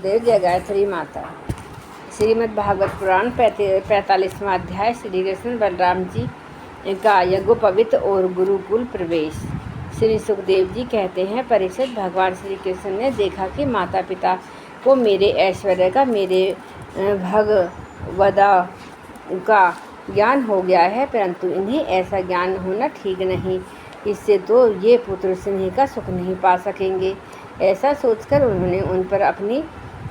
सुखदेव जय गायत्री माता। श्रीमद् भागवत पुराण 45वां अध्याय। श्री कृष्ण बलराम जी का यज्ञोपवीत और गुरुकुल प्रवेश। श्री सुखदेव जी कहते हैं, परीक्षित, भगवान श्री कृष्ण ने देखा कि माता पिता को मेरे ऐश्वर्य का, मेरे भगवदा का ज्ञान हो गया है, परंतु इन्हें ऐसा ज्ञान होना ठीक नहीं। इससे तो ये पुत्र स्नेह का सुख नहीं पा सकेंगे। ऐसा सोचकर उन्होंने उन पर अपनी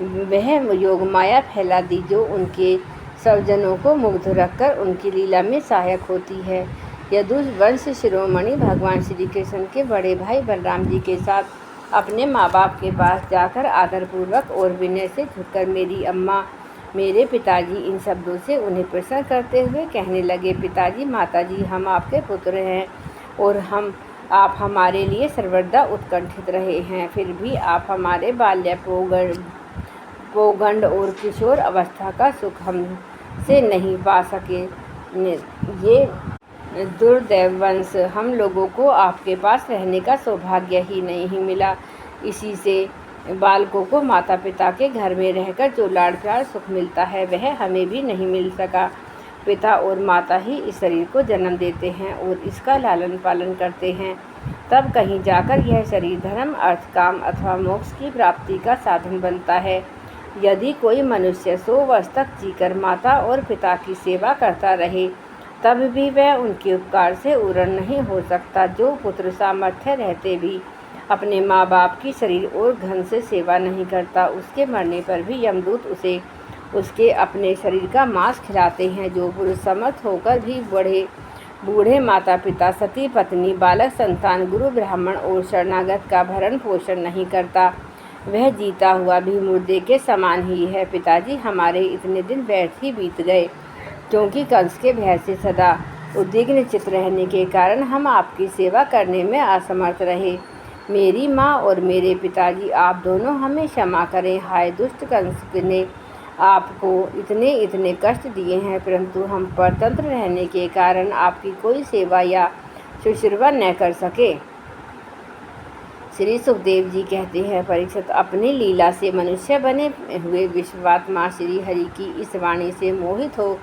वह योग माया फैला दी, जो उनके स्वजनों को मुग्ध रखकर उनकी लीला में सहायक होती है। यदुवंश शिरोमणि भगवान श्री कृष्ण के बड़े भाई बलराम जी के साथ अपने माँ बाप के पास जाकर आदरपूर्वक और विनय से झुककर मेरी अम्मा, मेरे पिताजी, इन शब्दों से उन्हें प्रसन्न करते हुए कहने लगे, पिताजी, माताजी, हम आपके पुत्र हैं और आप हमारे लिए सर्वदा उत्कंठित रहे हैं। फिर भी आप हमारे बाल्य, पौगंड और किशोर अवस्था का सुख हमसे नहीं पा सके। ये दुर्दैववंश हम लोगों को आपके पास रहने का सौभाग्य ही नहीं मिला। इसी से बालकों को माता पिता के घर में रहकर जो लाड़ प्यार सुख मिलता है, वह हमें भी नहीं मिल सका। पिता और माता ही इस शरीर को जन्म देते हैं और इसका लालन पालन करते हैं। तब कहीं जाकर यह शरीर धर्म, अर्थ, काम अथवा मोक्ष की प्राप्ति का साधन बनता है। यदि कोई मनुष्य 100 वर्ष तक जीकर माता और पिता की सेवा करता रहे, तब भी वह उनके उपकार से उर्ण नहीं हो सकता। जो पुत्र सामर्थ्य रहते भी अपने माँ बाप की शरीर और घन से सेवा नहीं करता, उसके मरने पर भी यमदूत उसे उसके अपने शरीर का मांस खिलाते हैं। जो पुरुष समर्थ होकर भी बूढ़े माता पिता, सती पत्नी, बालक संतान, गुरु ब्राह्मण और शरणागत का भरण पोषण नहीं करता, वह जीता हुआ भी मुर्दे के समान ही है। पिताजी, हमारे इतने दिन व्यर्थ ही बीत गए, क्योंकि कंस के भय से सदा उद्विग्न चित्त रहने के कारण हम आपकी सेवा करने में असमर्थ रहे। मेरी माँ और मेरे पिताजी, आप दोनों हमें क्षमा करें। हाय, दुष्ट कंस ने आपको इतने कष्ट दिए हैं, परंतु हम परतंत्र रहने के कारण आपकी कोई सेवा या शुश्रूषा न कर सके। श्री सुखदेव जी कहते हैं, परीक्षित, अपनी लीला से मनुष्य बने हुए विश्वात्मा श्री हरि की इस वाणी से मोहित हो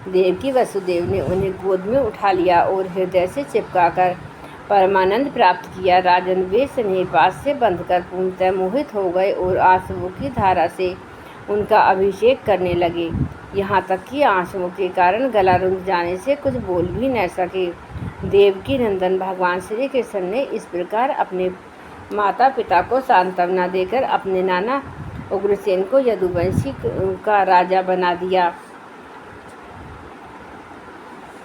देवकी वसुदेव ने उन्हें गोद में उठा लिया और हृदय से चिपकाकर परमानंद प्राप्त किया। राजन, वे स्नेहपाश से बंधकर पूर्णतः मोहित हो गए और आंसुओं की धारा से उनका अभिषेक करने लगे, यहाँ तक कि आंसुओं के कारण गला रुंध जाने से कुछ बोल भी न सके। देवकी नंदन भगवान श्री कृष्ण ने इस प्रकार अपने माता पिता को सांत्वना देकर अपने नाना उग्रसेन को यदुवंशी का राजा बना दिया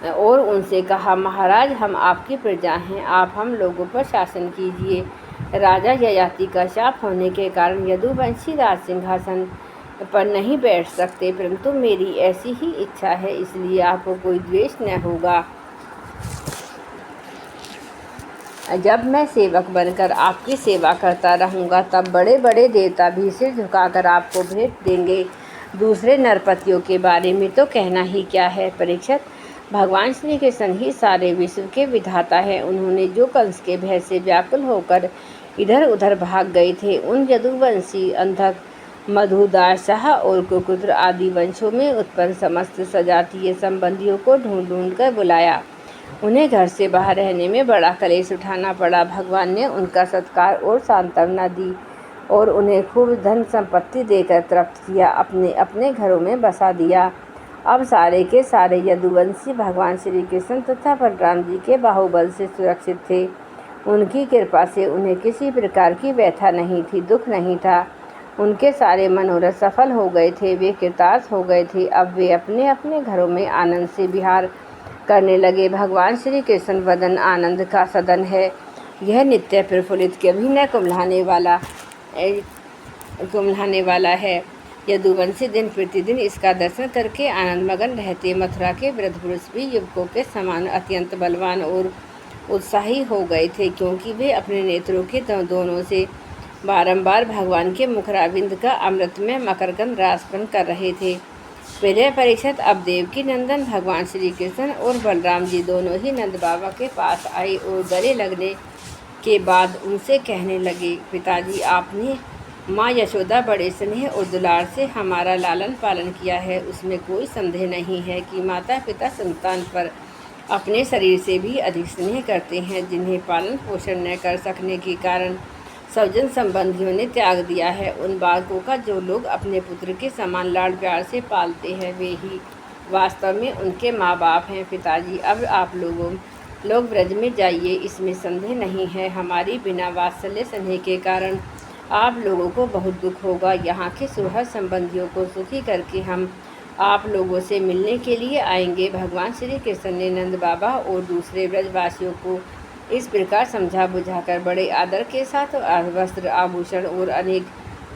और उनसे कहा, महाराज, हम आपकी प्रजा हैं, आप हम लोगों पर शासन कीजिए। राजा ययाति का शाप होने के कारण यदुवंशी राज सिंहासन पर नहीं बैठ सकते, परंतु मेरी ऐसी ही इच्छा है, इसलिए आपको कोई द्वेष न होगा। जब मैं सेवक बनकर आपकी सेवा करता रहूँगा, तब बड़े बड़े देवता भी सिर झुकाकर आपको भेंट देंगे। दूसरे नरपतियों के बारे में तो कहना ही क्या है। परीक्षित, भगवान श्री कृष्ण ही सारे विश्व के विधाता हैं। उन्होंने जो कंस के भय से व्याकुल होकर इधर उधर भाग गए थे, उन यदुवंशी, अंधक, मधुदाशाह और कुकुत्र आदि वंशों में उत्पन्न समस्त सजातीय संबंधियों को ढूंढ ढूंढ कर बुलाया। उन्हें घर से बाहर रहने में बड़ा कलेश उठाना पड़ा। भगवान ने उनका सत्कार और सांत्वना दी और उन्हें खूब धन संपत्ति देकर तृप्त किया, अपने अपने घरों में बसा दिया। अब सारे के सारे यदुवंशी भगवान श्री कृष्ण तथा बलराम जी के बाहुबल से सुरक्षित थे। उनकी कृपा से उन्हें किसी प्रकार की व्यथा नहीं थी, दुख नहीं था। उनके सारे मनोरथ सफल हो गए थे, वे कृतार्थ हो गए थे। अब वे अपने अपने घरों में आनंद से विहार करने लगे। भगवान श्री कृष्ण वदन आनंद का सदन है। यह नित्य प्रफुल्लित कभी न कुम्हलाने वाला है। यदुवंशी दिन प्रतिदिन इसका दर्शन करके आनंद मगन रहते। मथुरा के वृद्ध पुरुष भी युवकों के समान अत्यंत बलवान और उत्साही हो गए थे, क्योंकि वे अपने नेत्रों के दोनों से बारंबार भगवान के मुखराविंद का अमृत में मकरकंद रासपन कर रहे थे। प्रिय परीक्षित, अब देवकी नंदन भगवान श्री कृष्ण और बलराम जी दोनों ही नंद बाबा के पास आए और गले लगने के बाद उनसे कहने लगे, पिताजी, आपने माँ यशोदा बड़े स्नेह और दुलार से हमारा लालन पालन किया है। उसमें कोई संदेह नहीं है कि माता पिता संतान पर अपने शरीर से भी अधिक स्नेह करते हैं, जिन्हें पालन पोषण न कर सकने के कारण स्वजन संबंधियों ने त्याग दिया है। उन बालकों का जो लोग अपने पुत्र के समान लाड़ प्यार से पालते हैं, वे ही वास्तव में उनके माँ बाप हैं। पिताजी, अब आप लोग ब्रज में जाइए, इसमें संदेह नहीं है। हमारी बिना वात्सल्य स्नेह के कारण आप लोगों को बहुत दुख होगा। यहाँ के सुहृद संबंधियों को सुखी करके हम आप लोगों से मिलने के लिए आएंगे। भगवान श्री कृष्ण ने नंद बाबा और दूसरे ब्रजवासियों को इस प्रकार समझा बुझाकर बड़े आदर के साथ वस्त्र, आभूषण और अनेक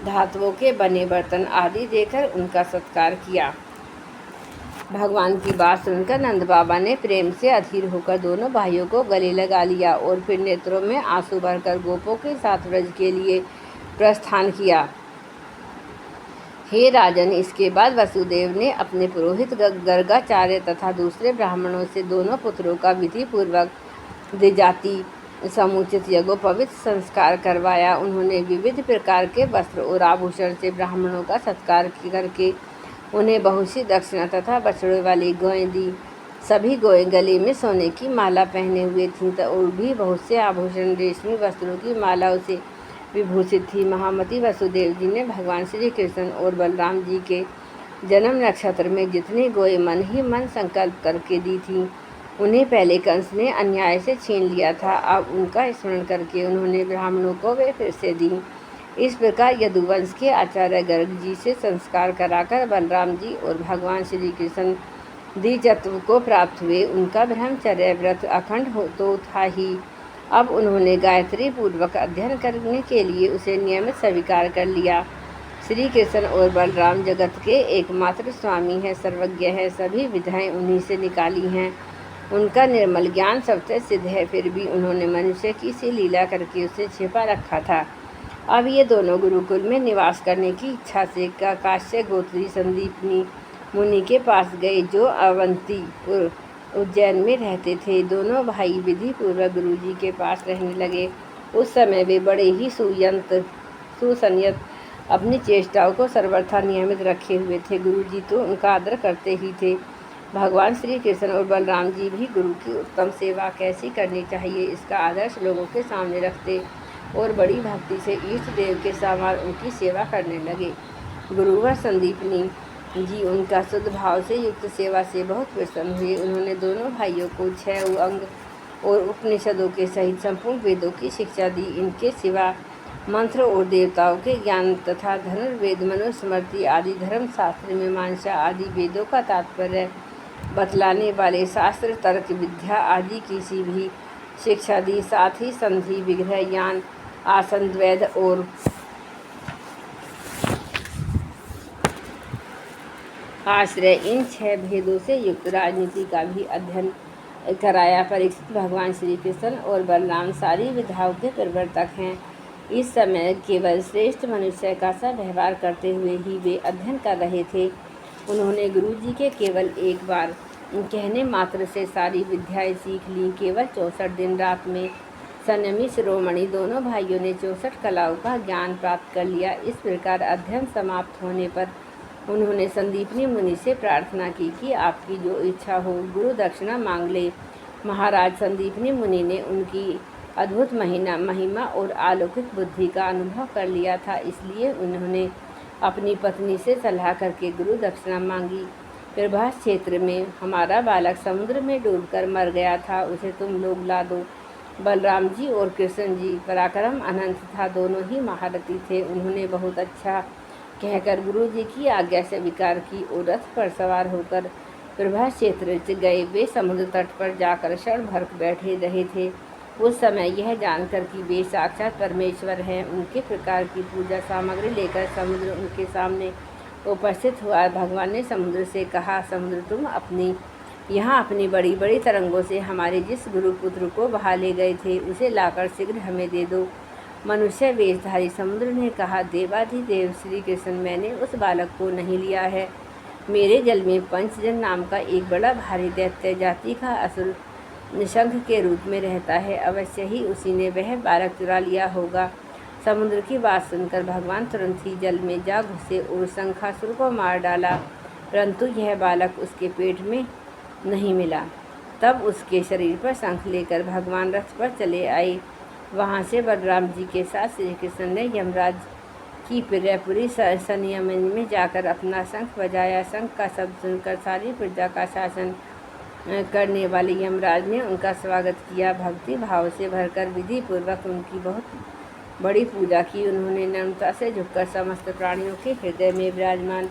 धातुओं के बने बर्तन आदि देकर उनका सत्कार किया। भगवान की बात सुनकर नंद बाबा ने प्रेम से अधीर होकर दोनों भाइयों को गले लगा लिया और फिर नेत्रों में आंसू भरकर गोपों के साथ व्रज के लिए प्रस्थान किया। हे राजन, इसके बाद वसुदेव ने अपने पुरोहित गर्गाचार्य तथा दूसरे ब्राह्मणों से दोनों पुत्रों का विधि पूर्वक द्विजाति समुचित यज्ञोपवीत संस्कार करवाया। उन्होंने विविध प्रकार के वस्त्र और आभूषण से ब्राह्मणों का सत्कार करके उन्हें बहुत सी दक्षिणा तथा बछड़े वाली गौएं दी। सभी गौएं गले में सोने की माला पहने हुए थीं और भी बहुत से आभूषण रेशमी वस्त्रों की मालाओं से विभूषित थी। महामती वसुदेव जी ने भगवान श्री कृष्ण और बलराम जी के जन्म नक्षत्र में जितनी गौएं मन ही मन संकल्प करके दी थीं, उन्हें पहले कंस ने अन्याय से छीन लिया था। अब उनका स्मरण करके उन्होंने ब्राह्मणों को वे फिर से दी। इस प्रकार यदुवंश के आचार्य गर्ग जी से संस्कार कराकर बलराम जी और भगवान श्री कृष्ण द्विजत्व को प्राप्त हुए। उनका ब्रह्मचर्य व्रत अखंड हो तो था ही, अब उन्होंने गायत्री पूर्वक अध्ययन करने के लिए उसे नियमित स्वीकार कर लिया। श्री कृष्ण और बलराम जगत के एकमात्र स्वामी हैं, सर्वज्ञ है, सभी विधाएं उन्हीं से निकाली हैं। उनका निर्मल ज्ञान सबसे सिद्ध है, फिर भी उन्होंने मनुष्य की सी लीला करके उसे छिपा रखा था। अब ये दोनों गुरुकुल में निवास करने की इच्छा से काश्य गोत्री संदीपनी मुनि के पास गए, जो अवंतीपुर उज्जैन में रहते थे। दोनों भाई विधि पूर्वक गुरु जी के पास रहने लगे। उस समय वे बड़े ही सुसंयत अपनी चेष्टाओं को सर्वथा नियमित रखे हुए थे। गुरु जी तो उनका आदर करते ही थे। भगवान श्री कृष्ण और बलराम जी भी गुरु की उत्तम सेवा कैसी करनी चाहिए, इसका आदर्श लोगों के सामने रखते और बड़ी भक्ति से इष्ट देव के समान उनकी सेवा करने लगे। गुरुवर संदीपनी जी उनका शुद्ध भाव से युक्त सेवा से बहुत प्रसन्न हुए। उन्होंने दोनों भाइयों को 6 अंग और उपनिषदों के सहित संपूर्ण वेदों की शिक्षा दी। इनके सिवा मंत्र और देवताओं के ज्ञान तथा धनुर्वेद, मनुस्मृति आदि धर्मशास्त्र, मीमांसा आदि वेदों का तात्पर्य बतलाने वाले शास्त्र, तर्क विद्या आदि किसी भी शिक्षा दी। साथ ही संधि, विग्रह, ज्ञान, आसन, द्वैध और आश्रय, इन 6 भेदों से युक्त राजनीति का भी अध्ययन कराया। परीक्षित, भगवान श्री कृष्ण और बलराम सारी विधाओं के प्रवर्तक हैं। इस समय केवल श्रेष्ठ मनुष्य का सा व्यवहार करते हुए ही वे अध्ययन कर रहे थे। उन्होंने गुरु जी के केवल एक बार कहने मात्र से सारी विद्याएं सीख ली। केवल 64 दिन रात में संयमी शिरोमणि दोनों भाइयों ने 64 कलाओं का ज्ञान प्राप्त कर लिया। इस प्रकार अध्ययन समाप्त होने पर उन्होंने संदीपनी मुनि से प्रार्थना की कि आपकी जो इच्छा हो गुरु दक्षिणा मांग ले। महाराज, संदीपनी मुनि ने उनकी अद्भुत महिमा और अलौकिक बुद्धि का अनुभव कर लिया था, इसलिए उन्होंने अपनी पत्नी से सलाह करके गुरु दक्षिणा मांगी। प्रभास क्षेत्र में हमारा बालक समुद्र में डूबकर मर गया था, उसे तुम लोग ला दो। बलराम जी और कृष्ण जी पराक्रम अनंत था, दोनों ही महारथी थे। उन्होंने बहुत अच्छा कहकर गुरु जी की आज्ञा स्वीकार की और रथ पर सवार होकर प्रभास क्षेत्र गए। वे समुद्र तट पर जाकर क्षण भर बैठे रहे थे। उस समय यह जानकर कि वे साक्षात परमेश्वर हैं, उनके प्रकार की पूजा सामग्री लेकर समुद्र उनके सामने उपस्थित हुआ। भगवान ने समुद्र से कहा, समुद्र, तुम यहाँ अपनी बड़ी बड़ी तरंगों से हमारे जिस गुरुपुत्र को बहा ले गए थे, उसे लाकर शीघ्र हमें दे दो। मनुष्य वेशधारी समुद्र ने कहा, देवाधिदेव श्री कृष्ण, मैंने उस बालक को नहीं लिया है। मेरे जल में पंचजन नाम का एक बड़ा भारी दैत्य जाति का असुर निशंख के रूप में रहता है। अवश्य ही उसी ने वह बालक चुरा लिया होगा। समुद्र की बात सुनकर भगवान तुरंत ही जल में जा घुसे और शंखासुर को मार डाला, परंतु यह बालक उसके पेट में नहीं मिला। तब उसके शरीर पर शंख लेकर भगवान रथ पर चले आए। वहाँ से बलराम जी के साथ श्री कृष्ण ने यमराज की प्रियपुरी संयमनी में जाकर अपना शंख बजाया। शंख का शब्द सुनकर सारी प्रजा का शासन करने वाले यमराज ने उनका स्वागत किया। भक्ति भाव से भरकर विधि पूर्वक उनकी बहुत बड़ी पूजा की। उन्होंने नम्रता से झुककर समस्त प्राणियों के हृदय में विराजमान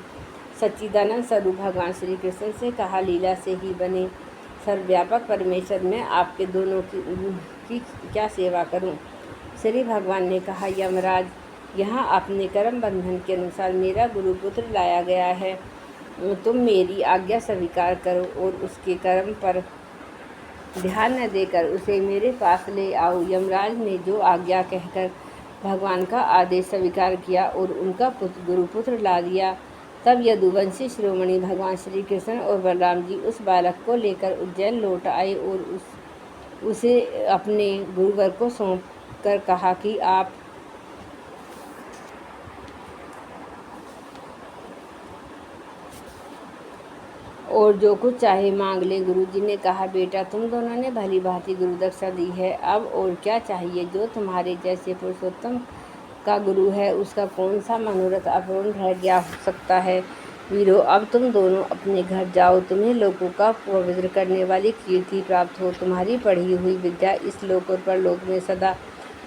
सच्चिदानंद स्वरूप भगवान श्री कृष्ण से कहा, लीला से ही बने सर्वव्यापक परमेश्वर, मैं आपके दोनों की क्या सेवा करूं? श्री भगवान ने कहा, यमराज, यहाँ अपने कर्म बंधन के अनुसार मेरा गुरुपुत्र लाया गया है। तुम मेरी आज्ञा स्वीकार करो और उसके कर्म पर ध्यान न देकर उसे मेरे पास ले आओ। यमराज ने जो आज्ञा कहकर भगवान का आदेश स्वीकार किया और उनका गुरुपुत्र ला दिया। तब यदुवंशी शिरोमणि भगवान श्री कृष्ण और बलराम जी उस बालक को लेकर उज्जैन लौट आए और उसे अपने गुरुवर को सौंप कर कहा कि आप और जो कुछ चाहे मांग ले। गुरुजी ने कहा, बेटा, तुम दोनों ने भली भांति गुरुदक्षा दी है, अब और क्या चाहिए? जो तुम्हारे जैसे पुरुषोत्तम का गुरु है, उसका कौन सा मनोरथ अपूर्ण रह गया हो सकता है? वीरो, अब तुम दोनों अपने घर जाओ। तुम्हें लोगों का पवित्र करने वाली कीर्ति प्राप्त हो। तुम्हारी पढ़ी हुई विद्या इस लोक और परलोक में सदा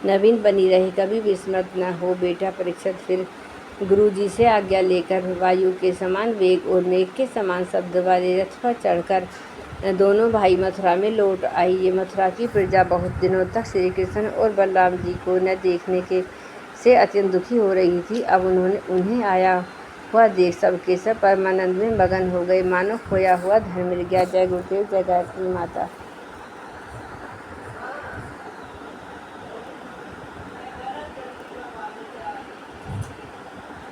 नवीन बनी रहे, कभी विस्मृत न हो। बेटा परीक्षित फिर गुरुजी से आज्ञा लेकर वायु के समान वेग और मेघ के समान शब्द वाले रथ पर चढ़कर दोनों भाई मथुरा में लौट आई। ये मथुरा की प्रजा बहुत दिनों तक श्री कृष्ण और बलराम जी को न देखने के से अत्यंत दुखी हो रही थी। अब उन्हें आया हुआ देख सबके सब परमानंद में मगन हो गए, मानो खोया हुआ धन मिल गया। जय गुरुदेव, जय गायत्री माता।